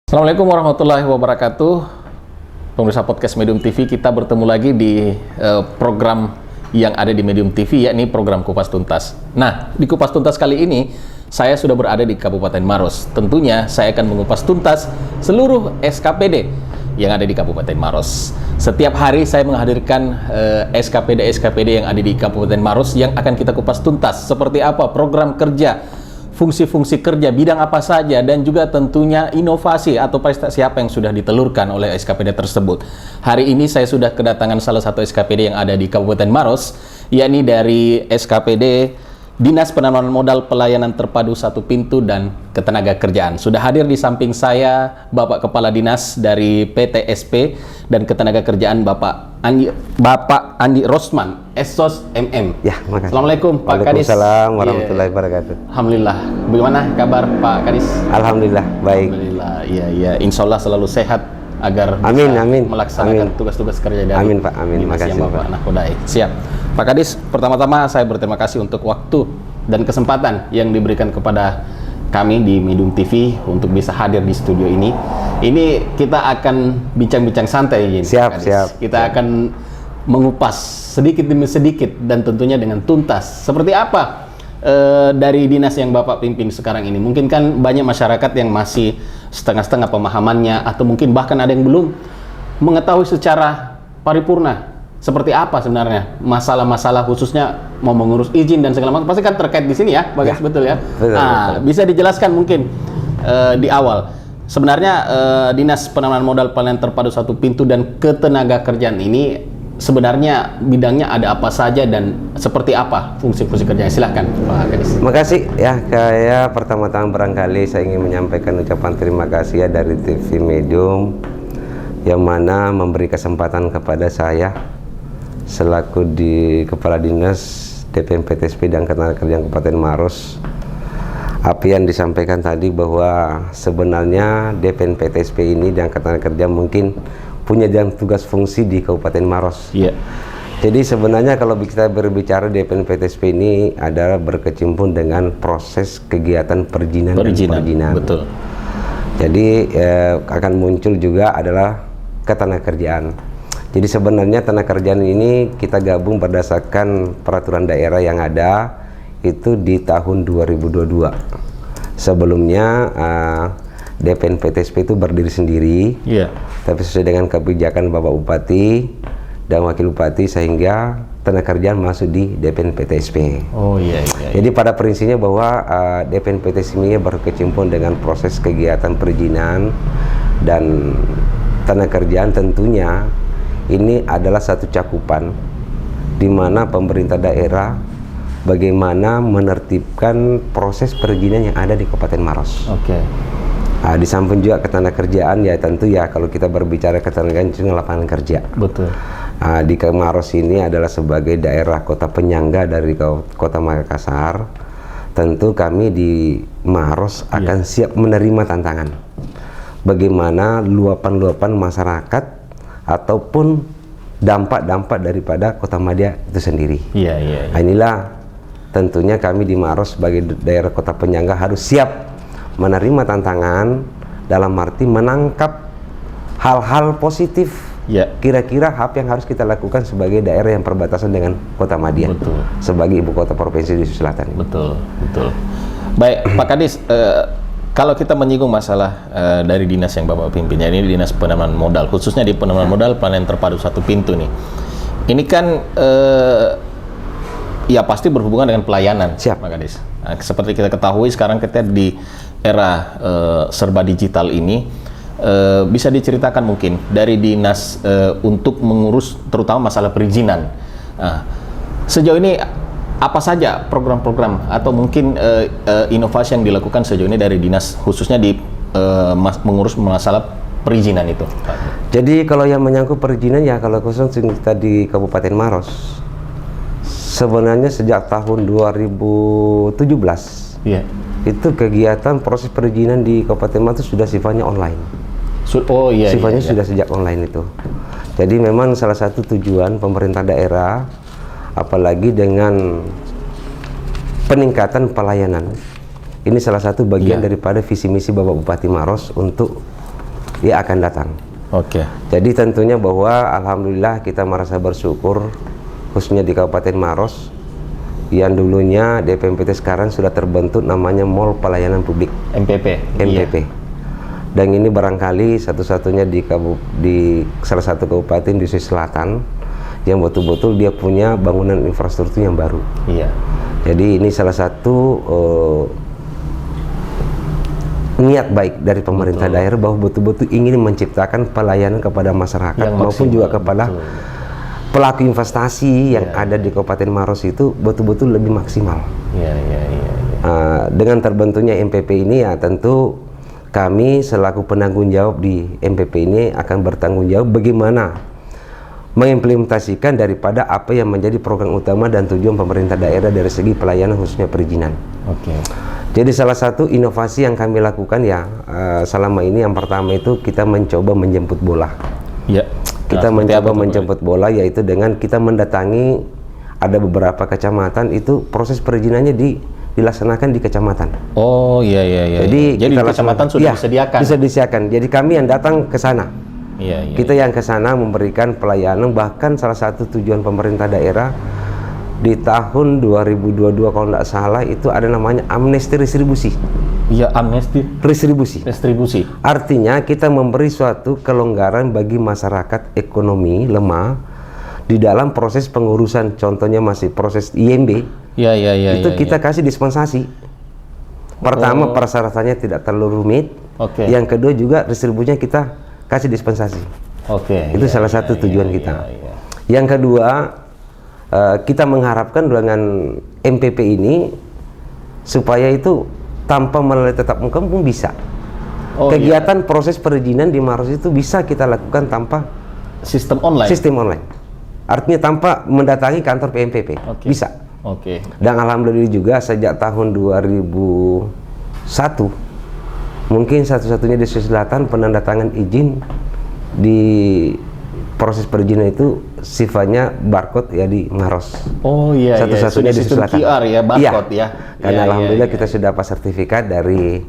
Assalamualaikum warahmatullahi wabarakatuh. Pemirsa podcast Medium TV, kita bertemu lagi di program yang ada di Medium TV, yakni program Kupas Tuntas. Nah, di Kupas Tuntas kali ini saya sudah berada di Kabupaten Maros. Tentunya saya akan mengupas tuntas seluruh SKPD yang ada di Kabupaten Maros. Setiap hari saya menghadirkan SKPD-SKPD yang ada di Kabupaten Maros yang akan kita kupas tuntas. Seperti apa program kerja, fungsi-fungsi kerja, bidang apa saja, dan juga tentunya inovasi atau prestasi apa yang sudah ditelurkan oleh SKPD tersebut. Hari ini saya sudah kedatangan salah satu SKPD yang ada di Kabupaten Maros, yakni dari SKPD Dinas Penanaman Modal Pelayanan Terpadu Satu Pintu dan Ketenagakerjaan. Sudah hadir di samping saya Bapak Kepala Dinas dari PTSP dan Ketenagakerjaan Bapak Andi Rosman, Esos MM. Ya, makasih. Assalamualaikum Pak Kadis. Waalaikumsalam warahmatullahi wabarakatuh. Alhamdulillah. Bagaimana kabar Pak Kadis? Alhamdulillah baik. Alhamdulillah. Iya. Insya Allah selalu sehat agar Amin, bisa amin. melaksanakan tugas-tugas kerja dari Amin, Pak. Amin. Dinas Makasih, yang Bapak Pak. nakodai. Siap. Pak Kadis, pertama-tama saya berterima kasih untuk waktu dan kesempatan yang diberikan kepada kami di Medium TV untuk bisa hadir di studio ini. Ini kita akan bincang-bincang santai ini. Siap, Pak Kadis. siap. Kita akan mengupas sedikit demi sedikit dan tentunya dengan tuntas. Seperti apa dari dinas yang Bapak pimpin sekarang ini? Mungkin kan banyak masyarakat yang masih setengah-setengah pemahamannya, atau mungkin bahkan ada yang belum mengetahui secara paripurna seperti apa sebenarnya masalah-masalah, khususnya mau mengurus izin dan segala macam. Pasti kan terkait di sini ya, Bagas, betul ya? Betul, Nah, betul. bisa dijelaskan mungkin di awal. Sebenarnya Dinas Penanaman Modal Pelayanan Terpadu Satu Pintu dan Ketenagakerjaan ini sebenarnya bidangnya ada apa saja dan seperti apa fungsi-fungsi kerjanya? Silahkan Pak Kadis. Makasih ya, kayak pertama-tama barangkali saya ingin menyampaikan ucapan terima kasih ya dari TV Medium yang mana memberi kesempatan kepada saya selaku di Kepala Dinas DPM PTSP dan Ketenagakerjaan Kabupaten Maros. Apa yang disampaikan tadi bahwa sebenarnya DPM PTSP ini dan Ketenagakerjaan mungkin punya jam tugas fungsi di Kabupaten Maros. Iya. Jadi sebenarnya kalau kita berbicara DPM PTSP ini adalah berkecimpung dengan proses kegiatan perizinan. Betul. Jadi akan muncul juga adalah ketenagakerjaan. Jadi sebenarnya ketenagakerjaan ini kita gabung berdasarkan peraturan daerah yang ada itu di tahun 2022. Sebelumnya DPM PTSP itu berdiri sendiri. Iya. Tapi sesuai dengan kebijakan Bapak Bupati dan Wakil Bupati sehingga ketenagakerjaan masuk di DPM PTSP. Oh iya. Jadi pada prinsipnya bahwa DPM PTSP ini berkecimpung dengan proses kegiatan perizinan dan ketenagakerjaan. Tentunya ini adalah satu cakupan di mana pemerintah daerah bagaimana menertibkan proses perizinan yang ada di Kabupaten Maros. Oke. Di samping juga ketenagakerjaan ya tentu ya kalau kita berbicara ketenagakerjaan itu lapangan kerja. Betul. Di Maros ini adalah sebagai daerah kota penyangga dari kota Makassar. Tentu kami di Maros akan siap menerima tantangan. Bagaimana luapan-luapan masyarakat ataupun dampak-dampak daripada kota Madia itu sendiri. Iya. Nah, inilah tentunya kami di Maros sebagai daerah kota penyangga harus siap menerima tantangan dalam arti menangkap hal-hal positif. Ya. Kira-kira apa yang harus kita lakukan sebagai daerah yang perbatasan dengan kota Madia. Betul. Sebagai ibu kota provinsi di Selatan. Betul. Baik, Pak Kadis, kalau kita menyinggung masalah dari dinas yang Bapak pimpin, ini Dinas Penanaman Modal, khususnya di penanaman modal pelayanan terpadu satu pintu nih. Ini kan ya pasti berhubungan dengan pelayanan. Siap. Pak Kadis. Nah, seperti kita ketahui sekarang kita di era serba digital ini, bisa diceritakan mungkin dari dinas untuk mengurus terutama masalah perizinan. Nah, sejauh ini apa saja program-program atau mungkin inovasi yang dilakukan sejauh ini dari dinas khususnya di mengurus masalah perizinan itu? Jadi kalau yang menyangkut perizinan ya kalau khusus kita di Kabupaten Maros sebenarnya sejak tahun 2017 itu kegiatan proses perizinan di Kabupaten Maros sudah sifatnya online. Sifatnya sudah sejak online itu. Jadi memang salah satu tujuan pemerintah daerah apalagi dengan peningkatan pelayanan. Ini salah satu bagian daripada visi misi Bapak Bupati Maros untuk dia akan datang. Oke. Jadi tentunya bahwa alhamdulillah kita merasa bersyukur, khususnya di Kabupaten Maros, yang dulunya DPMPT sekarang sudah terbentuk namanya Mall Pelayanan Publik MPP. MPP. Dan ini barangkali satu-satunya di salah satu kabupaten di Sulawesi Selatan yang betul-betul dia punya bangunan infrastruktur yang baru. Iya. Jadi ini salah satu niat baik dari pemerintah daerah bahwa betul-betul ingin menciptakan pelayanan kepada masyarakat yang maupun juga kepada pelaku investasi yang ada di Kabupaten Maros itu betul-betul lebih maksimal. Iya. Dengan terbentuknya MPP ini ya tentu kami selaku penanggung jawab di MPP ini akan bertanggung jawab bagaimana mengimplementasikan daripada apa yang menjadi program utama dan tujuan pemerintah daerah dari segi pelayanan khususnya perizinan. Oke. Jadi salah satu inovasi yang kami lakukan ya selama ini yang pertama itu kita mencoba menjemput bola. Ya. Kita mencoba menjemput bola yaitu dengan kita mendatangi ada beberapa kecamatan itu proses perizinannya dilaksanakan di kecamatan. Oh iya. Jadi di kecamatan sudah disediakan. Bisa disediakan. Jadi kami yang datang ke sana. Iya. Kita yang ke sana memberikan pelayanan, bahkan salah satu tujuan pemerintah daerah di tahun 2022 kalau tidak salah itu ada namanya amnesti restribusi. Iya, amnesti restribusi. Artinya kita memberi suatu kelonggaran bagi masyarakat ekonomi lemah di dalam proses pengurusan, contohnya masih proses IMB. Iya. Itu kita kasih dispensasi. Pertama persyaratannya tidak terlalu rumit. Oke. Yang kedua juga distribusinya kita kasih dispensasi. Oke. Itu salah satu tujuan kita. Yang kedua kita mengharapkan dengan MPP ini supaya itu tanpa melalui tetap muka pun bisa. Kegiatan proses perizinan di Maros itu bisa kita lakukan tanpa sistem online. Artinya tanpa mendatangi kantor PMPP. Bisa. Oke. Dan alhamdulillah juga sejak tahun 2001 mungkin satu-satunya di Sulawesi Selatan penandatangan izin di proses perizinan itu sifatnya barcode ya di Maros. Oh iya. Satu-satunya di sistem Selatan. QR ya, barcode ya. Karena alhamdulillah kita sudah dapat sertifikat dari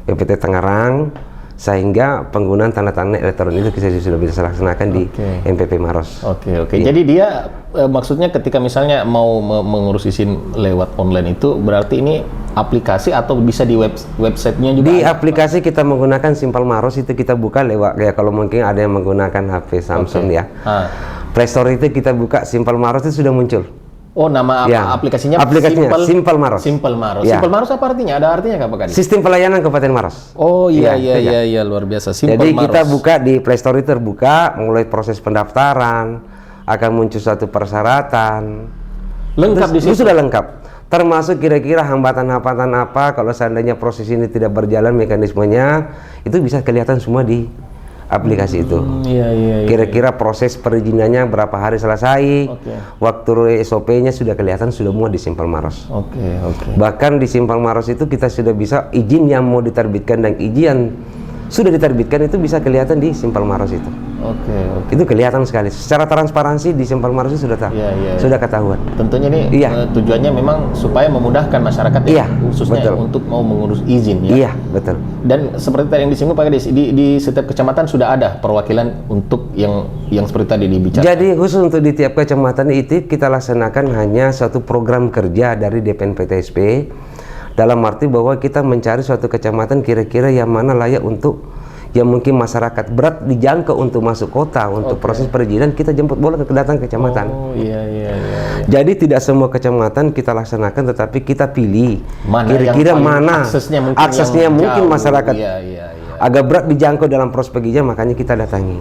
PPT Tangerang sehingga penggunaan tanda tangan elektronik itu kita sudah bisa laksanakan di MPP Maros. Oke. Jadi dia maksudnya ketika misalnya mau mengurus izin lewat online itu berarti ini aplikasi atau bisa di websitenya juga? Di aplikasi kita menggunakan Simpel Maros itu kita buka lewat ya kalau mungkin ada yang menggunakan HP Samsung ya. Play Store itu kita buka Simpel Maros itu sudah muncul. Oh, nama aplikasinya Simpel Maros. Simpel Maros. Simpel Maros apa artinya? Ada artinya nggak Pak Kadis? Sistem pelayanan Kabupaten Maros. Oh iya, luar biasa. Simpel Jadi Maros. kita buka di Play Store itu terbuka, mulai proses pendaftaran, akan muncul suatu persyaratan. Lengkap di situ. Itu sudah lengkap. Termasuk kira-kira hambatan-hambatan apa kalau seandainya proses ini tidak berjalan mekanismenya, itu bisa kelihatan semua di aplikasi itu. Kira-kira proses perizinannya berapa hari selesai, waktu SOP-nya sudah kelihatan, sudah semua di Simpel Maros. Bahkan di Simpel Maros itu kita sudah bisa izin yang mau diterbitkan dan izin sudah diterbitkan itu bisa kelihatan di Simpel Maros itu. Itu kelihatan sekali. Secara transparansi di Simpel Maros itu sudah tahu, sudah ketahuan. Tentunya ini tujuannya memang supaya memudahkan masyarakat ya, khususnya untuk mau mengurus izin ya. Iya, betul. Dan seperti tadi yang disinggung Pak Kadis, di setiap kecamatan sudah ada perwakilan untuk yang seperti tadi dibicarakan. Jadi khusus untuk di tiap kecamatan itu kita laksanakan hanya satu program kerja dari DPNPTSP. Dalam arti bahwa kita mencari suatu kecamatan kira-kira yang mana layak untuk yang mungkin masyarakat berat dijangkau untuk masuk kota untuk proses perizinan, kita jemput bola ke datang kecamatan. Jadi tidak semua kecamatan kita laksanakan, tetapi kita pilih kira-kira mana aksesnya mungkin masyarakat agak berat dijangkau dalam proses perizinan, makanya kita datangi.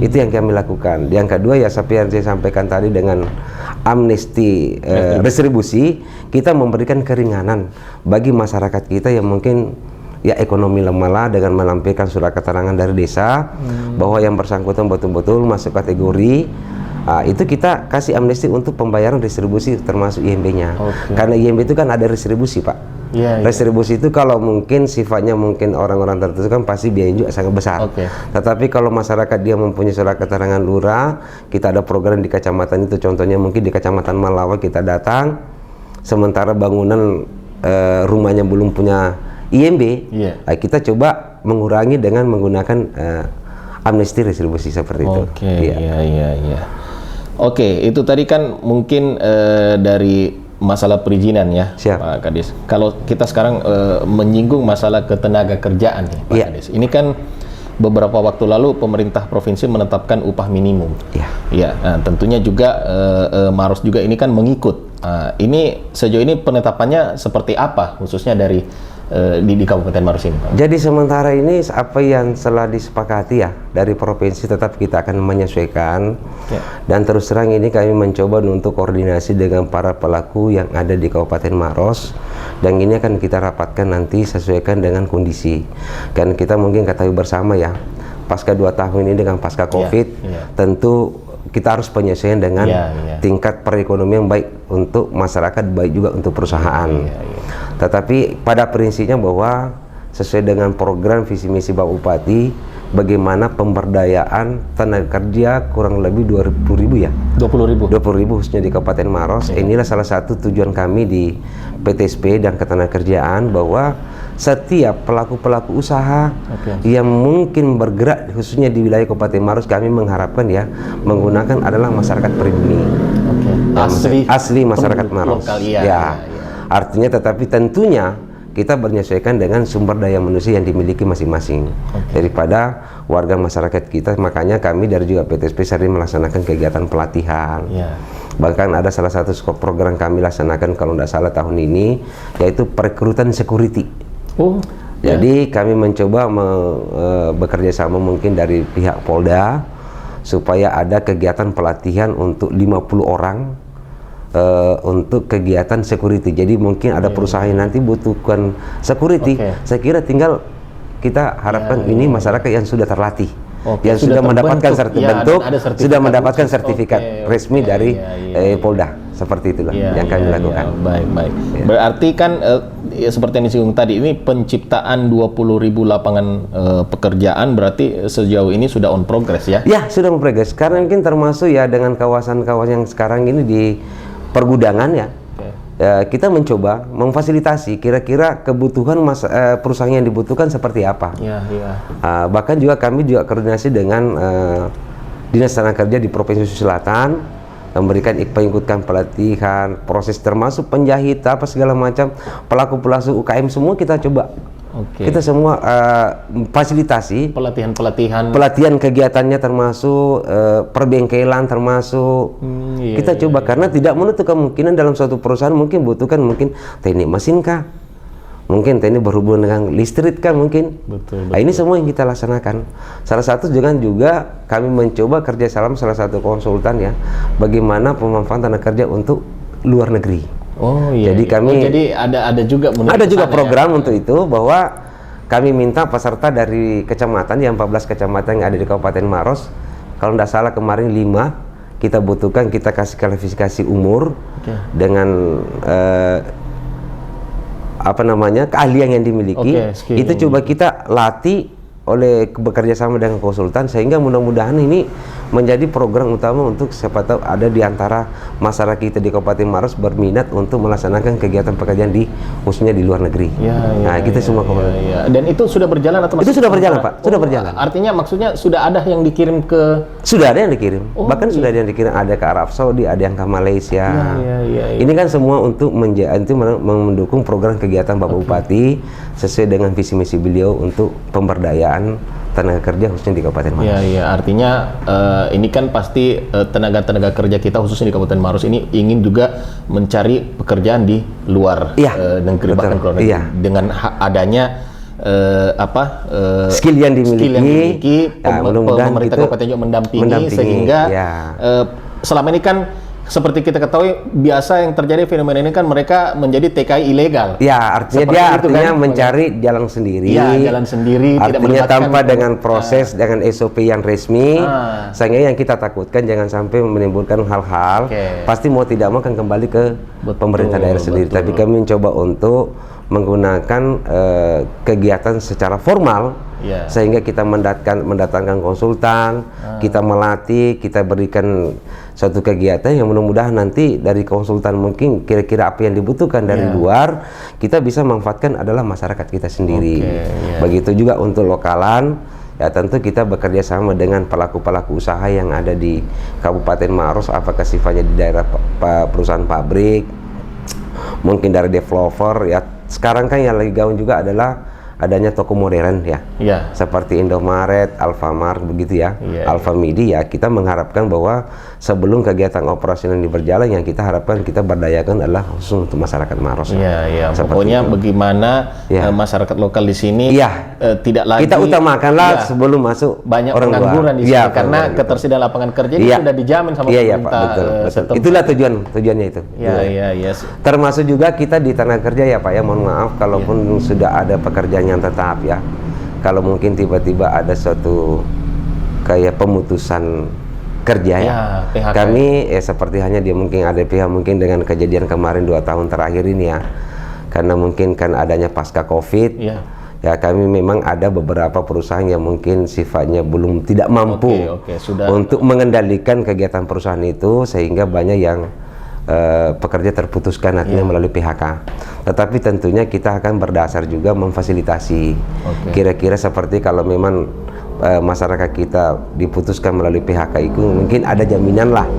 Itu yang kami lakukan. Yang kedua ya seperti yang saya sampaikan tadi dengan amnesti restribusi, kita memberikan keringanan bagi masyarakat kita yang mungkin ya ekonomi lemah dengan melampirkan surat keterangan dari desa bahwa yang bersangkutan betul-betul masuk kategori itu kita kasih amnesti untuk pembayaran distribusi termasuk IMB-nya. Karena IMB itu kan ada distribusi Pak. Restribusi itu kalau mungkin sifatnya mungkin orang-orang tertentu kan pasti biayanya juga sangat besar. Tetapi kalau masyarakat dia mempunyai surat keterangan lurah, kita ada program di kecamatan itu, contohnya mungkin di kecamatan Malawa kita datang, sementara bangunan rumahnya belum punya IMB, Iya. kita coba mengurangi dengan menggunakan amnesti retribusi seperti itu. Oke, iya. Oke, itu tadi kan mungkin dari masalah perizinan ya, Siap. Pak Kades. Kalau kita sekarang menyinggung masalah ketenaga kerjaan nih, Pak Iya. Kades. Ini kan beberapa waktu lalu pemerintah provinsi menetapkan upah minimum. Iya. Ya, nah, tentunya juga Maros juga ini kan mengikut. Ini sejauh ini penetapannya seperti apa, khususnya dari di Kabupaten Maros ini, Pak? Jadi sementara ini apa yang telah disepakati ya dari provinsi tetap kita akan menyesuaikan. Ya. Dan terus terang ini kami mencoba untuk koordinasi dengan para pelaku yang ada di Kabupaten Maros, dan ini akan kita rapatkan nanti sesuaikan dengan kondisi. Kan kita mungkin ketahui bersama ya, pasca 2 tahun ini dengan pasca COVID, tentu kita harus penyesuaian dengan tingkat perekonomian baik untuk masyarakat, baik juga untuk perusahaan. Tetapi pada prinsipnya bahwa sesuai dengan program visi misi Bapak Bupati, bagaimana pemberdayaan tenaga kerja kurang lebih 20.000 ya. 20.000. 20.000 khususnya di Kabupaten Maros. Inilah salah satu tujuan kami di PTSP dan Ketenagakerjaan, bahwa setiap pelaku-pelaku usaha yang mungkin bergerak khususnya di wilayah Kabupaten Maros, kami mengharapkan ya menggunakan adalah masyarakat pribumi. Asli masyarakat Maros. Lokal, Artinya tetapi tentunya kita menyesuaikan dengan sumber daya manusia yang dimiliki masing-masing daripada warga masyarakat kita. Makanya kami dari juga PTSP sering melaksanakan kegiatan pelatihan. Bahkan ada salah satu skop program kami laksanakan kalau tidak salah tahun ini, yaitu perekrutan security. Jadi kami mencoba bekerja sama mungkin dari pihak Polda supaya ada kegiatan pelatihan untuk 50 orang untuk kegiatan security. Jadi mungkin ada perusahaan yang nanti butuhkan security, saya kira tinggal kita harapkan ini masyarakat yang sudah terlatih, yang sudah mendapatkan sudah mendapatkan sertifikat resmi dari Polda. Seperti itulah yang kami lakukan. Baik. Berarti kan seperti yang disinggung tadi, ini penciptaan 20.000 lapangan pekerjaan berarti sejauh ini sudah on progress ya? Ya, sudah on progress. Karena mungkin termasuk ya dengan kawasan-kawasan yang sekarang ini di pergudangan ya. Kita mencoba memfasilitasi kira-kira kebutuhan perusahaan yang dibutuhkan seperti apa. Bahkan juga kami juga koordinasi dengan Dinas Tenaga Kerja di Provinsi Selatan, memberikan pengikutan pelatihan, proses termasuk penjahit apa segala macam, pelaku-pelaku UKM semua kita coba. Kita semua fasilitasi pelatihan kegiatannya, termasuk perbengkelan termasuk kita coba, karena tidak menutup kemungkinan dalam suatu perusahaan mungkin butuhkan mungkin teknik mesin kah, mungkin teknik berhubungan dengan listrik kan mungkin. Nah, ini semua yang kita laksanakan. Salah satu juga kami mencoba kerjasama salah satu konsultan ya, bagaimana pemanfaatan tenaga kerja untuk luar negeri. Jadi kami jadi ada juga program untuk itu, bahwa kami minta peserta dari kecamatan yang 14 kecamatan yang ada di Kabupaten Maros. Kalau tidak salah kemarin 5 kita butuhkan, kita kasih kualifikasi umur dengan keahlian yang dimiliki. Itu coba kita latih oleh bekerja sama dengan konsultan, sehingga mudah-mudahan ini menjadi program utama untuk siapa tahu ada di antara masyarakat kita di Kabupaten Maros berminat untuk melaksanakan kegiatan pekerjaan khususnya di luar negeri. Kita semua Dan itu sudah berjalan atau masih? Itu sudah berjalan, Pak. Sudah berjalan. Artinya maksudnya sudah ada yang dikirim ke? Sudah ada yang dikirim. Bahkan sudah ada yang dikirim, ada ke Arab Saudi, ada yang ke Malaysia. Ini kan semua untuk mendukung program kegiatan Bapak Bupati sesuai dengan visi misi beliau untuk pemberdayaan tenaga kerja khususnya di Kabupaten Maros. Artinya ini kan pasti tenaga kerja kita khususnya di Kabupaten Maros ini ingin juga mencari pekerjaan di luar negeri, bahkan luar negeri. Dengan adanya skill yang dimiliki, pemerintah kabupaten juga mendampingi sehingga selama ini kan seperti kita ketahui biasa yang terjadi fenomena ini kan mereka menjadi TKI ilegal. Artinya mencari jalan sendiri. Jalan sendiri. Artinya tanpa dengan proses dengan SOP yang resmi. Sehingga yang kita takutkan jangan sampai menimbulkan hal-hal. Pasti mau tidak mau akan kembali ke pemerintah daerah sendiri. Tapi kami mencoba untuk menggunakan kegiatan secara formal, sehingga kita mendatangkan konsultan, kita melatih, kita berikan suatu kegiatan yang mudah-mudahan nanti dari konsultan mungkin kira-kira apa yang dibutuhkan dari luar, kita bisa manfaatkan adalah masyarakat kita sendiri. Begitu juga untuk lokalan, ya tentu kita bekerja sama dengan pelaku-pelaku usaha yang ada di Kabupaten Maros, apakah sifatnya di daerah perusahaan pabrik, mungkin dari developer ya. Sekarang kan yang lagi gaung juga adalah adanya toko modern ya, seperti Indomaret, Alfamart begitu ya, Alfamidi ya. Kita mengharapkan bahwa sebelum kegiatan operasional ini berjalan, yang kita harapkan kita berdayakan adalah khusus untuk masyarakat Maros. Pokoknya bagaimana masyarakat lokal di sini tidak lagi kita utamakanlah sebelum masuk banyak orang pengangguran luar. di sini, karena ketersediaan lapangan kerja ini sudah dijamin sama pemerintah. Betul. Itulah tujuannya itu. Termasuk juga kita di tenaga kerja ya Pak ya, mohon maaf kalaupun sudah ada pekerjaan yang tetap ya, kalau mungkin tiba-tiba ada suatu kayak pemutusan kerja PHK. Kami seperti hanya dia mungkin ada pihak mungkin dengan kejadian kemarin 2 tahun terakhir ini ya, karena mungkin kan adanya pasca COVID ya, kami memang ada beberapa perusahaan yang mungkin sifatnya belum tidak mampu untuk mengendalikan kegiatan perusahaan itu, sehingga banyak yang pekerja terputuskan akhirnya melalui PHK. Tetapi tentunya kita akan berdasar juga memfasilitasi. Kira-kira seperti kalau memang masyarakat kita diputuskan melalui PHK itu, mungkin ada jaminan lah,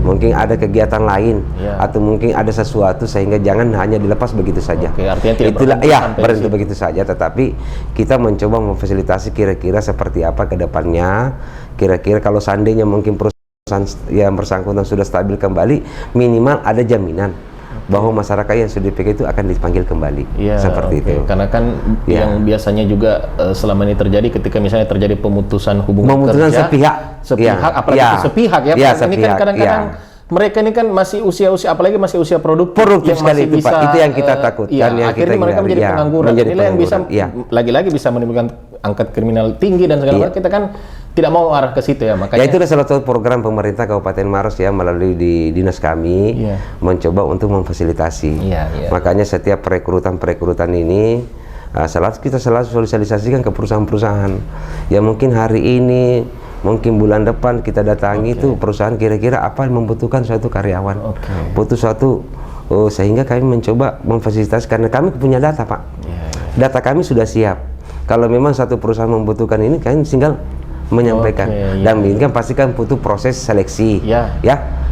mungkin ada kegiatan lain, atau mungkin ada sesuatu sehingga jangan hanya dilepas begitu saja. Artinya tidak berhenti begitu saja, tetapi kita mencoba memfasilitasi kira-kira seperti apa ke depannya. Kira-kira kalau seandainya mungkin perusahaan yang bersangkutan sudah stabil kembali, minimal ada jaminan bahwa masyarakat yang sudah PK itu akan dipanggil kembali. Seperti itu. Karena kan yang biasanya juga selama ini terjadi ketika misalnya terjadi pemutusan hubungan kerja sepihak, apalagi sepihak ya. Ini kan kadang-kadang mereka ini kan masih usia-usia, apalagi masih usia produktif sekali itu Pak. Itu yang kita takutkan, yang akhirnya kita mereka menjadi pengangguran. Inilah yang bisa lagi-lagi bisa menimbulkan angka kriminal tinggi dan segala macam. Kita kan tidak mau arah ke situ ya, makanya. Ya itu adalah salah satu program pemerintah Kabupaten Maros ya, melalui di dinas kami mencoba untuk memfasilitasi. Makanya setiap perekrutan ini kita selalu sosialisasikan ke perusahaan-perusahaan yang mungkin hari ini, mungkin bulan depan kita datangi itu perusahaan kira-kira apa yang membutuhkan suatu karyawan, butuh suatu, sehingga kami mencoba memfasilitasi karena kami punya data Pak. Data kami sudah siap. Kalau memang satu perusahaan membutuhkan ini, kami tinggal menyampaikan. Dan ini kan pasti kan butuh proses seleksi.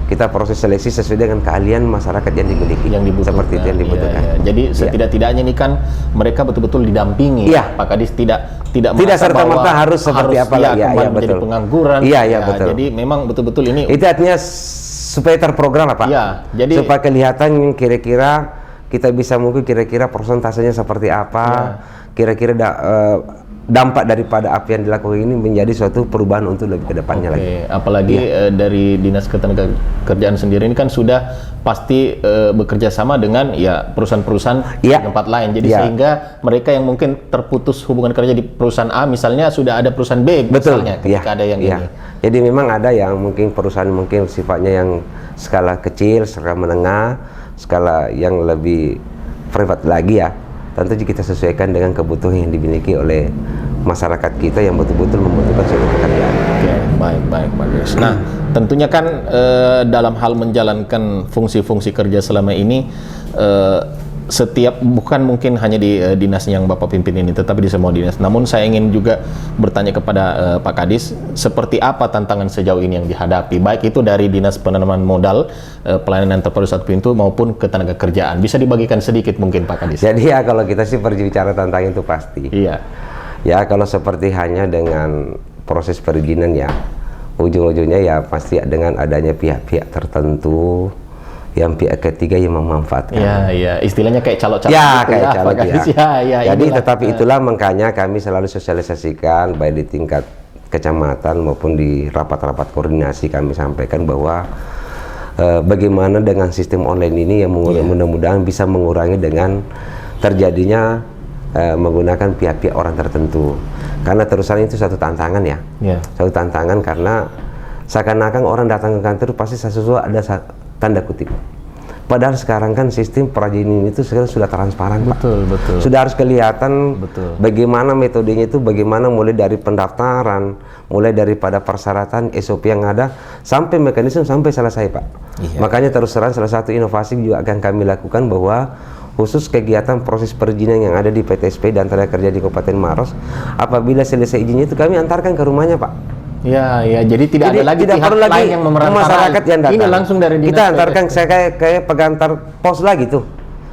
Kita proses seleksi sesuai dengan keahlian masyarakat yang dimiliki. Seperti itu yang dibutuhkan. Jadi setidak-tidaknya ini kan mereka betul-betul didampingi. Pak Kadis tidak serta-merta harus seperti apa menjadi pengangguran. Betul. Jadi memang betul-betul ini. Itu artinya supaya terprogram Pak. Jadi supaya kelihatan kira-kira kita bisa mungkin kira-kira persentasenya seperti apa. Kira-kira dampak daripada apa yang dilakukan ini menjadi suatu perubahan untuk lebih ke depannya lagi. Apalagi dari Dinas Ketenagakerjaan sendiri ini kan sudah pasti bekerja sama dengan perusahaan-perusahaan di tempat lain. Jadi sehingga mereka yang mungkin terputus hubungan kerja di perusahaan A misalnya, sudah ada perusahaan B misalnya ketika ada yang ini. Jadi memang ada yang mungkin perusahaan mungkin sifatnya yang skala kecil, skala menengah, skala yang lebih privat lagi ya. Tentu kita sesuaikan dengan kebutuhan yang dimiliki oleh masyarakat kita yang betul-betul membutuhkan suatu pekerjaan. Baik. Nah, tentunya kan dalam hal menjalankan fungsi-fungsi kerja selama ini, setiap, bukan mungkin hanya di dinas yang Bapak pimpin ini, tetapi di semua dinas. Namun saya ingin juga bertanya kepada Pak Kadis, seperti apa tantangan sejauh ini yang dihadapi, baik itu dari Dinas Penanaman Modal, Pelayanan Terpadu Satu Pintu, maupun Ketenagakerjaan. Bisa dibagikan sedikit mungkin Pak Kadis? Jadi ya kalau kita sih berbicara tantangan itu pasti. Ya kalau seperti hanya dengan proses perizinan ya, ujung-ujungnya ya pasti dengan adanya pihak-pihak tertentu, yang pihak ketiga yang memanfaatkan. Istilahnya kayak calok-calok. Kayak calok Jadi tetapi itulah makanya kami selalu sosialisasikan baik di tingkat kecamatan maupun di rapat-rapat koordinasi, kami sampaikan bahwa bagaimana dengan sistem online ini yang mudah-mudahan bisa mengurangi dengan terjadinya menggunakan pihak-pihak orang tertentu. Karena terusan itu satu tantangan satu tantangan, karena seakan-akan orang datang ke kantor pasti sesuatu ada tanda kutip Padahal sekarang kan sistem perizinan itu sekarang sudah transparan, Pak. Betul. Sudah harus kelihatan bagaimana metodenya itu, bagaimana mulai dari pendaftaran, mulai daripada persyaratan SOP yang ada sampai mekanisme sampai selesai, Pak. Makanya terus terang salah satu inovasi juga akan kami lakukan bahwa khusus kegiatan proses perizinan yang ada di PTSP dan tenaga kerja di Kabupaten Maros, apabila selesai izinnya itu kami antarkan ke rumahnya, Pak. Ya, jadi tidak ada lagi tidak pihak perlu lagi lain yang memerantau masyarakat yang datang. Ini langsung dari dinas kita antarkan, PTSP. saya kayak pengantar pos lagi tuh.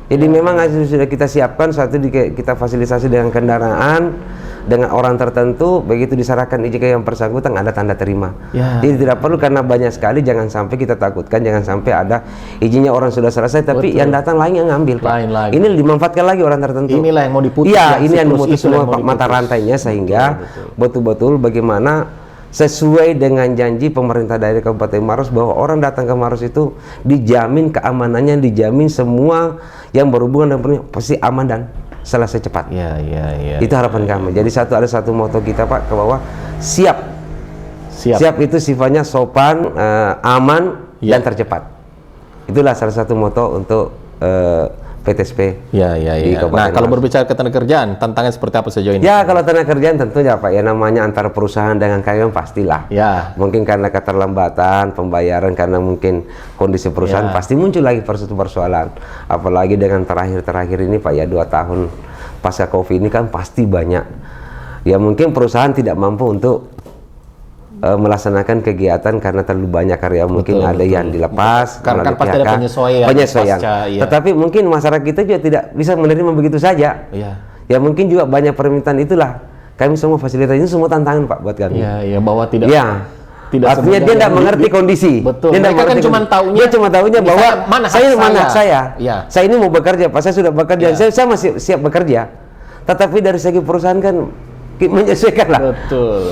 Jadi memang sudah kita siapkan satu kita fasilitasi dengan kendaraan dengan orang tertentu, begitu diserahkan izin ke yang bersangkutan ada tanda terima. Jadi tidak perlu, karena banyak sekali, jangan sampai kita takutkan, jangan sampai ada izinnya orang sudah selesai tapi yang datang lain yang ngambil, Pak. Ini dimanfaatkan lagi orang tertentu. Inilah yang mau diputus. Iya, ini yang diputus semua, Pak, mata rantainya, sehingga betul-betul bagaimana sesuai dengan janji pemerintah daerah Kabupaten Maros bahwa orang datang ke Maros itu dijamin keamanannya, dijamin semua yang berhubungan dengan pasti aman dan selesai cepat. Itu harapan kami. Jadi ada satu moto kita, Pak, ke bawah, siap itu sifatnya sopan, aman dan tercepat. Itulah salah satu moto untuk PTSP. Nah, kalau berbicara ketenagakerjaan, tantangan seperti apa sejauh ini? Ya, kalau tenaga kerjaan tentunya, Pak, ya namanya antar perusahaan dengan karyawan pastilah. Mungkin karena keterlambatan pembayaran, karena mungkin kondisi perusahaan pasti muncul lagi persoalan. Apalagi dengan terakhir ini, Pak, ya 2 tahun pasca Covid ini kan pasti banyak. Ya mungkin perusahaan tidak mampu untuk melaksanakan kegiatan karena terlalu banyak karyawan, mungkin ada yang dilepas karena kan pasti ada penyesuaian. Tetapi mungkin masyarakat kita juga tidak bisa menerima begitu saja. Ya mungkin juga banyak permintaan, itulah kami semua fasilitas ini semua tantangan, Pak, buat kami. Bahwa tidak artinya dia tidak mengerti kondisi. Dia kan cuma tahunya bahwa saya ini mau bekerja, Pak, saya sudah bekerja, saya masih siap bekerja. Tetapi dari segi perusahaan kan menyesuaikan lah.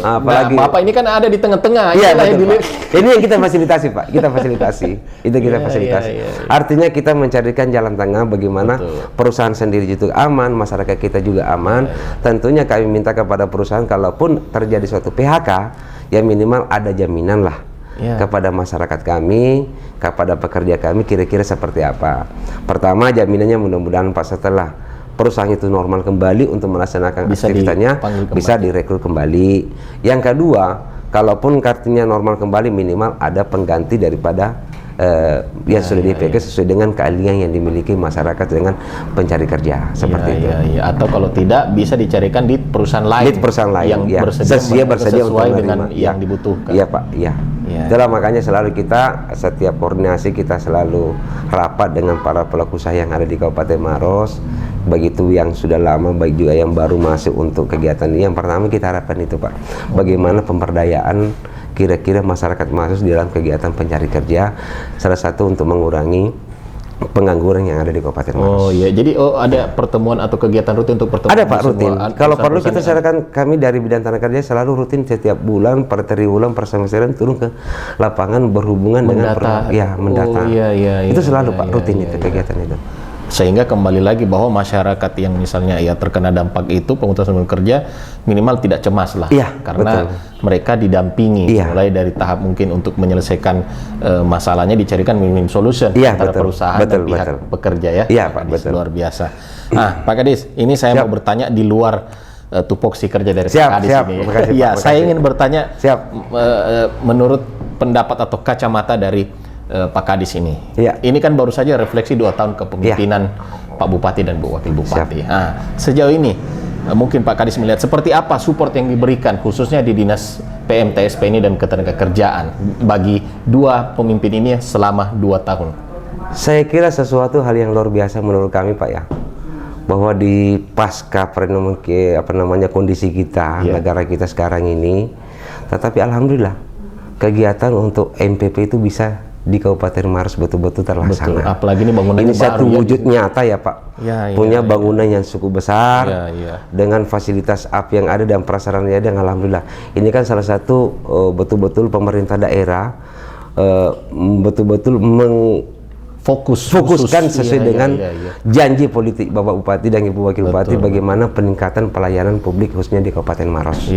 Apalagi Bapak ini kan ada di tengah-tengah. Ini yang kita fasilitasi, Pak. Kita fasilitasi. Itu kita fasilitasi. Artinya kita mencarikan jalan tengah bagaimana perusahaan sendiri itu aman, masyarakat kita juga aman. Tentunya kami minta kepada perusahaan, kalaupun terjadi suatu PHK, ya minimal ada jaminan lah kepada masyarakat kami, kepada pekerja kami, kira-kira seperti apa. Pertama, jaminannya mudah-mudahan, Pak, setelah perusahaan itu normal kembali untuk melaksanakan aktivitasnya, bisa direkrut kembali. Yang kedua, kalaupun kartunya normal kembali, minimal ada pengganti daripada yang sudah dipakai sesuai dengan keahlian yang dimiliki masyarakat dengan pencari kerja, seperti itu. Atau kalau tidak, bisa dicarikan di perusahaan lain, yang bersedia untuk dengan yang dibutuhkan. Iya, Pak. Itulah makanya selalu kita setiap koordinasi kita selalu rapat dengan para pelaku usaha yang ada di Kabupaten Maros, begitu yang sudah lama, baik juga yang baru masuk untuk kegiatan ini. Yang pertama kita harapkan itu, Pak, bagaimana pemberdayaan kira-kira masyarakat Maros di dalam kegiatan pencari kerja, salah satu untuk mengurangi pengangguran yang ada di Kabupaten Maros. Jadi ada pertemuan atau kegiatan rutin untuk pertemuan? Ada, Pak, rutin. Kalau perlu kita sarankan, kami dari bidang tenaga kerja selalu rutin setiap bulan, per triwulan, per semesteran turun ke lapangan berhubungan dengan mendata. Itu selalu, Pak, rutin itu kegiatan itu. Sehingga kembali lagi bahwa masyarakat yang misalnya terkena dampak itu, pemutusan hubungan kerja, minimal tidak cemas lah, karena mereka didampingi mulai dari tahap mungkin untuk menyelesaikan masalahnya, dicarikan win-win solution antara perusahaan dan pihak pekerja. Pak Kadis, luar biasa. Nah, Pak Kadis, ini saya mau bertanya di luar tupoksi kerja dari Pak Kadis ini. Saya ingin bertanya menurut pendapat atau kacamata dari Pak Kadis ini. Ini kan baru saja refleksi 2 tahun kepemimpinan Pak Bupati dan Bu Wakil Bupati. Nah, sejauh ini mungkin Pak Kadis melihat seperti apa support yang diberikan khususnya di Dinas PMTSP ini dan Ketenagakerjaan bagi 2 pemimpin ini selama 2 tahun. Saya kira sesuatu hal yang luar biasa menurut kami, Pak, ya, bahwa di pasca kondisi kita, negara kita sekarang ini, tetapi alhamdulillah kegiatan untuk MPP itu bisa di Kabupaten Maros betul-betul terlaksana. Apalagi ini bangunannya ini satu wujud nyata ya, Pak. Punya bangunan yang cukup besar, dengan fasilitas yang ada dan prasarannya, dan alhamdulillah ini kan salah satu betul-betul pemerintah daerah betul-betul fokuskan sesuai dengan janji politik Bapak Bupati dan Ibu Wakil Bupati, bagaimana peningkatan pelayanan publik khususnya di Kabupaten Maros.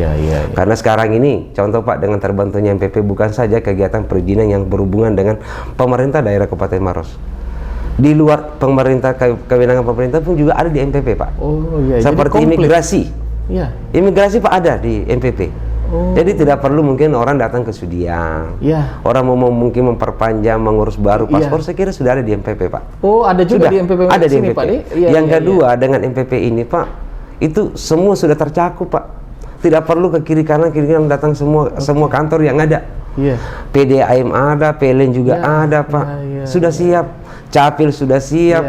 Karena sekarang ini contoh, Pak, dengan terbentuknya MPP bukan saja kegiatan perizinan yang berhubungan dengan pemerintah daerah Kabupaten Maros, di luar kewenangan pemerintah pun juga ada di MPP, Pak. Oh iya. Seperti imigrasi. Iya. Imigrasi Pak ada di MPP. Oh. Jadi tidak perlu mungkin orang datang ke Sudiang. Iya. Orang mau mungkin memperpanjang, mengurus baru paspor, saya kira sudah ada di MPP, Pak. Oh, ada juga Sudah, di MPP ada di sini, MPP. Pak. Iya, Yang kedua dengan MPP ini, Pak, itu semua sudah tercakup, Pak. Tidak perlu ke kiri kanan datang semua kantor yang ada. Iya. PDAM ada, PLN juga ada, Pak. Sudah siap. Capil sudah siap.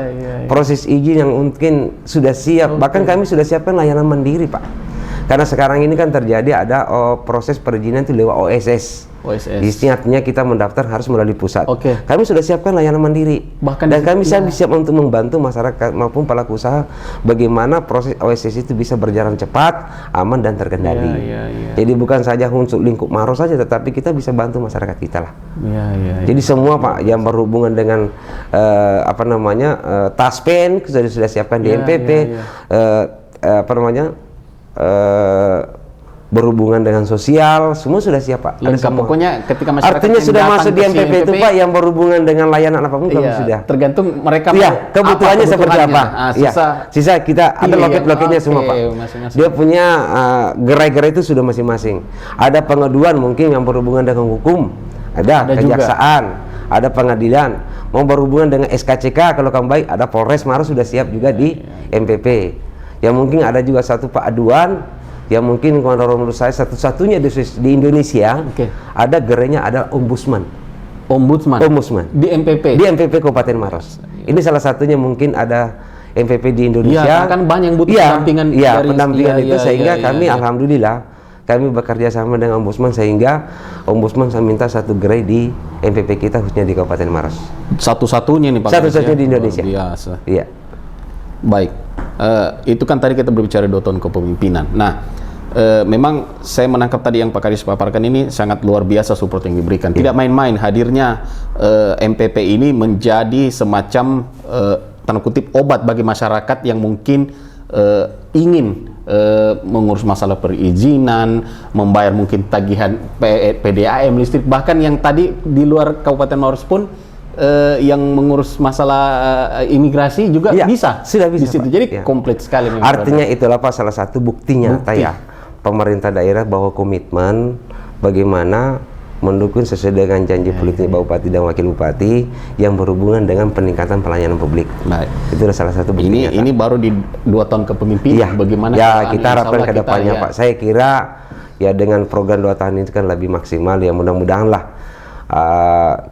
Proses izin yang mungkin sudah siap. Bahkan kami sudah siapkan layanan mandiri, Pak. Karena sekarang ini kan terjadi ada proses perizinan itu lewat OSS. Artinya kita mendaftar harus melalui pusat. Kami sudah siapkan layanan mandiri. Dan kami siap untuk membantu masyarakat maupun pelaku usaha bagaimana proses OSS itu bisa berjalan cepat, aman dan terkendali. Jadi bukan saja untuk lingkup Maros saja, tetapi kita bisa bantu masyarakat kita lah. Jadi semua, Pak, yang berhubungan dengan Taspen sudah siapkan di MPP. Berhubungan dengan sosial, semua sudah siap, Pak. Lengkap, pokoknya ketika masyarakat artinya sudah masuk di MPP itu, Pak, yang berhubungan dengan layanan apapun kami sudah. Tergantung mereka kebutuhannya seperti apa. Sisa kita ada loket-loketnya semua, Pak. Dia punya gerai-gerai itu sudah masing-masing. Ada pengaduan mungkin yang berhubungan dengan hukum, ada kejaksaan, ada pengadilan. Mau berhubungan dengan SKCK kalau kamu baik, ada Polres Maros sudah siap juga di MPP. Yang mungkin ada juga satu Pak aduan yang mungkin menurut saya satu-satunya di Indonesia ada gerainya ada ombudsman di MPP Kabupaten Maros. Ini salah satunya mungkin ada MPP di Indonesia. Kan banyak yang butuh pendampingan dari pendampingan itu sehingga kami alhamdulillah kami bekerja sama dengan ombudsman sehingga ombudsman saya minta satu gerai di MPP kita khususnya di Kabupaten Maros. Satu-satunya nih, Pak. Satu-satunya di Indonesia. Biasa. Iya. Baik. Itu kan tadi kita berbicara 2 tahun kepemimpinan. Nah, memang saya menangkap tadi yang Pak Kadis paparkan ini sangat luar biasa support yang diberikan. Tidak main-main hadirnya MPP ini menjadi semacam tanda kutip obat bagi masyarakat yang mungkin ingin mengurus masalah perizinan, membayar mungkin tagihan PDAM listrik, bahkan yang tadi di luar Kabupaten Maros pun yang mengurus masalah imigrasi juga sudah bisa di situ. Jadi komplit sekali. Artinya itulah, Pak, salah satu buktinya pemerintah daerah bahwa komitmen bagaimana mendukung sesuai dengan janji politik Bupati dan Wakil Bupati yang berhubungan dengan peningkatan pelayanan publik. Itulah salah satu buktinya. Ini baru di 2 tahun kepemimpinan. Bagaimana? Kita harapkan ke depannya, Pak. Saya kira dengan program 2 tahun ini kan lebih maksimal. Ya mudah-mudahan lah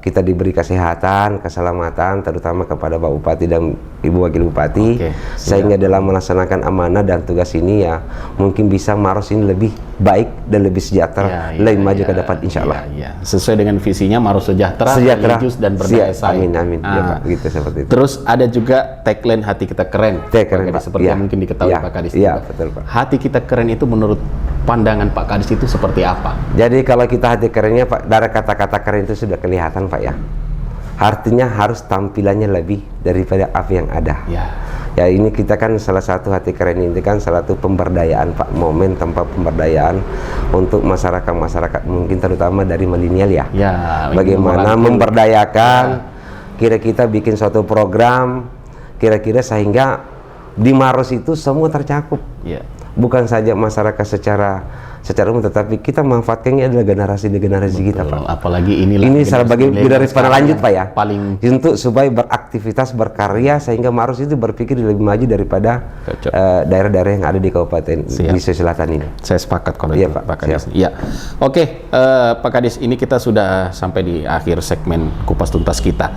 kita diberi kesehatan, keselamatan, terutama kepada Pak Bupati dan Ibu Wakil Bupati, sehingga dalam melaksanakan amanah dan tugas ini mungkin bisa Maros ini lebih baik dan lebih sejahtera, lebih maju ke depan, insya Allah. Sesuai dengan visinya Maros sejahtera, religius dan berdaya saing. Amin. Ya, Pak, gitu seperti itu. Terus ada juga tagline hati kita keren. Pak. Seperti yang mungkin diketahui Pak Kadis. Iya, betul, Pak. Hati kita keren itu menurut pandangan Pak Kadis itu seperti apa? Jadi kalau kita hati kerennya, Pak, dari kata-kata keren itu sudah kelihatan, Pak, ya. Artinya harus tampilannya lebih daripada apa yang ada. Ya ini kita kan salah satu hati keren ini kan salah satu pemberdayaan, Pak, momen tanpa pemberdayaan untuk masyarakat mungkin terutama dari milenial bagaimana memberdayakan, kira kita bikin suatu program kira-kira sehingga di Maros itu semua tercakup. Bukan saja masyarakat secara umum, tetapi kita manfaatkannya adalah generasi kita, Pak. Apalagi ini salah bagi generasi lanjut, Pak, ya. Untuk supaya beraktivitas, berkarya sehingga Maros itu berpikir lebih maju daripada daerah-daerah yang ada di Kabupaten di Selatan ini. Saya sepakat kalau itu, Pak Kadis. Oke, Pak Kadis, ini kita sudah sampai di akhir segmen Kupas Tuntas kita.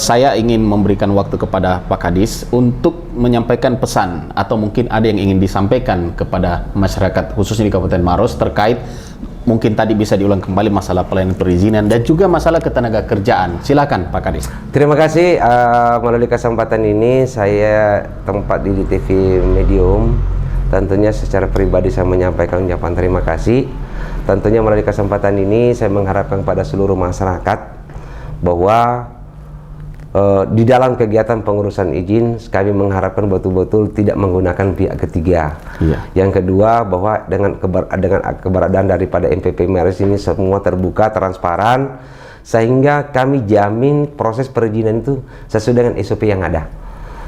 Saya ingin memberikan waktu kepada Pak Kadis untuk menyampaikan pesan atau mungkin ada yang ingin disampaikan kepada masyarakat khususnya di Kabupaten Maros terkait mungkin tadi bisa diulang kembali masalah pelayanan perizinan dan juga masalah ketenaga kerjaan. Silakan Pak Kadis. Terima kasih melalui kesempatan ini saya tempat di TV Medium. Tentunya secara pribadi saya menyampaikan ucapan terima kasih. Tentunya melalui kesempatan ini saya mengharapkan pada seluruh masyarakat bahwa di dalam kegiatan pengurusan izin kami mengharapkan betul-betul tidak menggunakan pihak ketiga. Yang kedua bahwa dengan keberadaan daripada MPP Maros ini semua terbuka, transparan, sehingga kami jamin proses perizinan itu sesuai dengan SOP yang ada.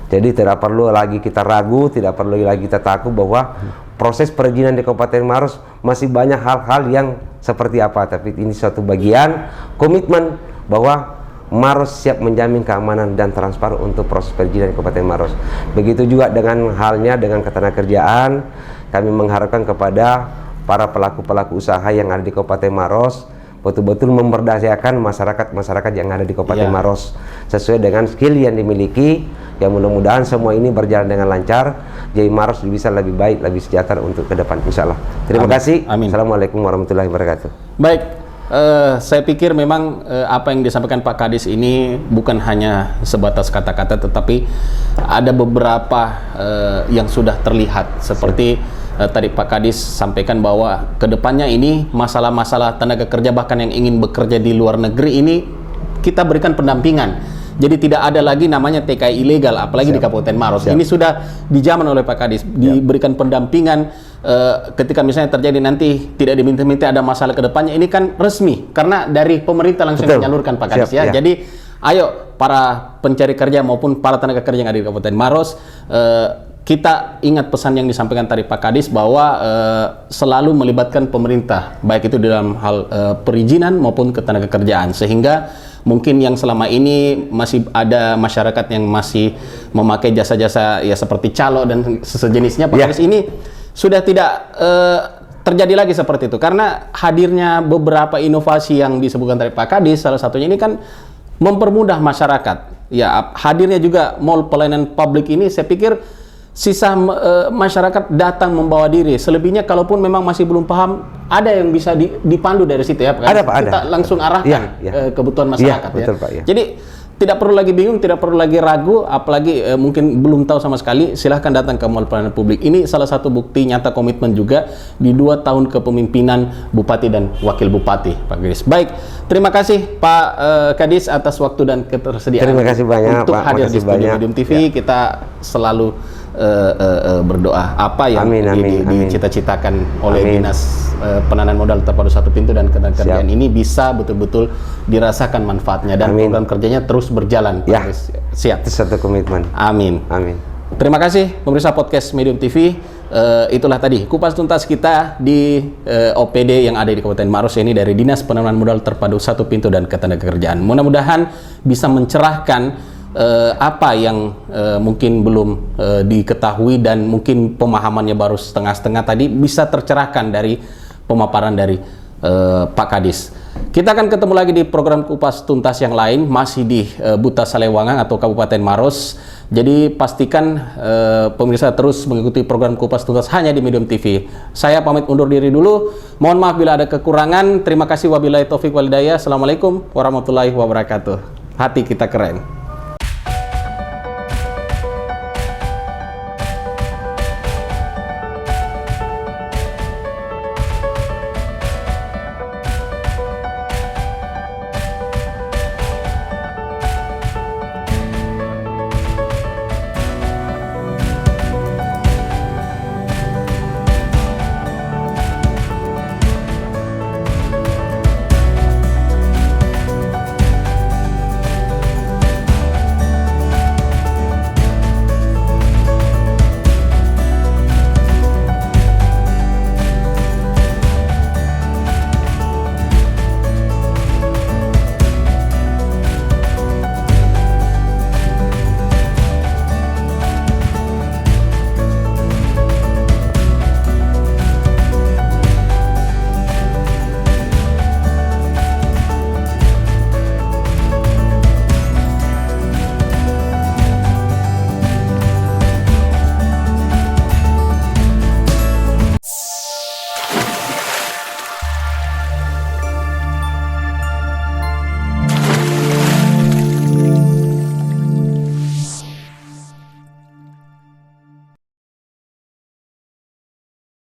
Jadi tidak perlu lagi kita ragu, tidak perlu lagi kita takut bahwa proses perizinan di Kabupaten Maros masih banyak hal-hal yang seperti apa. Tapi ini suatu bagian komitmen bahwa Maros siap menjamin keamanan dan transparan untuk proses perizinan di Kabupaten Maros. Begitu juga dengan halnya dengan ketenagakerjaan, kami mengharapkan kepada para pelaku-pelaku usaha yang ada di Kabupaten Maros betul-betul memberdayakan masyarakat yang ada di Kabupaten Maros sesuai dengan skill yang dimiliki. Yang mudah-mudahan semua ini berjalan dengan lancar, jadi Maros bisa lebih baik, lebih sejahtera untuk ke depan, insya Allah. Terima kasih. Amin. Assalamualaikum warahmatullahi wabarakatuh. Baik, saya pikir memang apa yang disampaikan Pak Kadis ini bukan hanya sebatas kata-kata, tetapi ada beberapa yang sudah terlihat seperti tadi Pak Kadis sampaikan bahwa kedepannya ini masalah-masalah tenaga kerja bahkan yang ingin bekerja di luar negeri ini kita berikan pendampingan. Jadi tidak ada lagi namanya TKI ilegal, apalagi di Kabupaten Maros. Ini sudah dijamin oleh Pak Kadis, diberikan pendampingan ketika misalnya terjadi nanti tidak diminta-minta ada masalah ke depannya. Ini kan resmi, karena dari pemerintah langsung menyalurkan Pak Kadis ya. Jadi ayo para pencari kerja maupun para tenaga kerja yang ada di Kabupaten Maros, kita ingat pesan yang disampaikan tadi Pak Kadis bahwa selalu melibatkan pemerintah, baik itu dalam hal perizinan maupun ketenagakerjaan, sehingga mungkin yang selama ini masih ada masyarakat yang masih memakai jasa-jasa ya seperti calo dan sejenisnya, Pak Kadis, ini sudah tidak terjadi lagi seperti itu, karena hadirnya beberapa inovasi yang disebutkan dari Pak Kadis, salah satunya ini kan mempermudah masyarakat. Ya, hadirnya juga mall pelayanan publik ini, saya pikir sisa masyarakat datang membawa diri. Selebihnya kalaupun memang masih belum paham, ada yang bisa dipandu dari situ ya Pak. Ada Pak, kita langsung arahkan kebutuhan masyarakat betul, ya. Pak, ya. Jadi tidak perlu lagi bingung, tidak perlu lagi ragu, apalagi mungkin belum tahu sama sekali, silahkan datang ke mall pelayanan publik. Ini salah satu bukti nyata komitmen juga di 2 tahun kepemimpinan Bupati dan Wakil Bupati, Pak Kadis. Baik, terima kasih Pak Kadis atas waktu dan ketersediaan. Terima kasih banyak untuk Pak, hadir di studio banyak. Medium TV. Kita selalu berdoa apa yang dicita-citakan oleh Dinas Penanaman Modal Terpadu Satu Pintu dan Ketenagakerjaan ini bisa betul-betul dirasakan manfaatnya dan program kerjanya terus berjalan. Siap. Itu satu komitmen. Amin. Amin. Terima kasih pemirsa podcast Medium TV. Itulah tadi kupas tuntas kita di OPD yang ada di Kabupaten Maros ini dari Dinas Penanaman Modal Terpadu Satu Pintu dan Ketenagakerjaan. Mudah-mudahan bisa mencerahkan apa yang mungkin belum diketahui dan mungkin pemahamannya baru setengah-setengah tadi bisa tercerahkan dari pemaparan dari Pak Kadis. Kita akan ketemu lagi di program Kupas Tuntas yang lain, masih di Buta Salewangang atau Kabupaten Maros. Jadi pastikan pemirsa terus mengikuti program Kupas Tuntas hanya di Medium TV. Saya pamit undur diri dulu. Mohon maaf bila ada kekurangan. Terima kasih, wabillahi taufik walhidayah. Assalamualaikum warahmatullahi wabarakatuh. Hati kita keren.